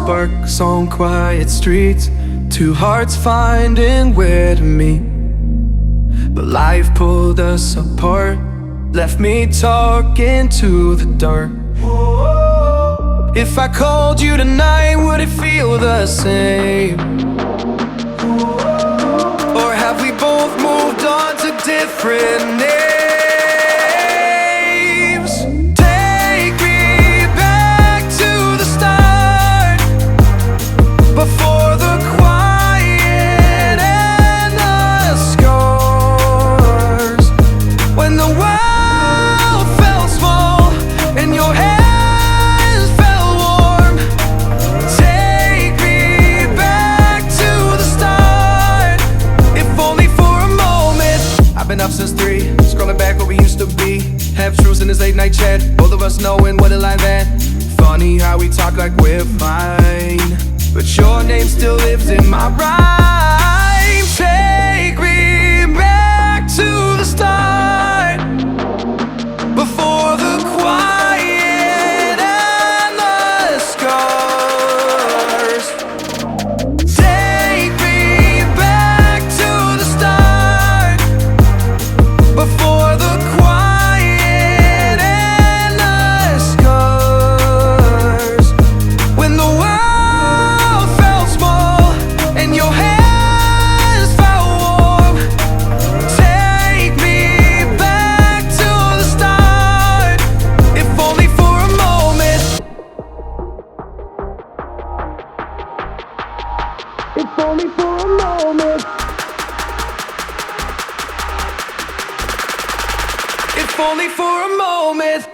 sparks on quiet streets, two hearts finding where to meet. But life pulled us apart, left me talking to the dark. If I called you tonight, would it feel the same? Or have we both moved on to different names? Take me back to the start, before the quiet and the scars, when the world felt small and your hands felt warm. Take me back to the start, if only for a moment. I've been up since 3, scrolling back what we used to be. Half truths in this late night chat, both of us knowing what a lie that. Funny how we talk like we're fine, but your name still lives in my rhyme. Take me back to the start, before the quiet and the scars. Take me back to the start, before the quiet and the scars, when the world felt small and your hands felt warm. Take me back to the start, if only for a moment. If only for a moment. If only for a moment.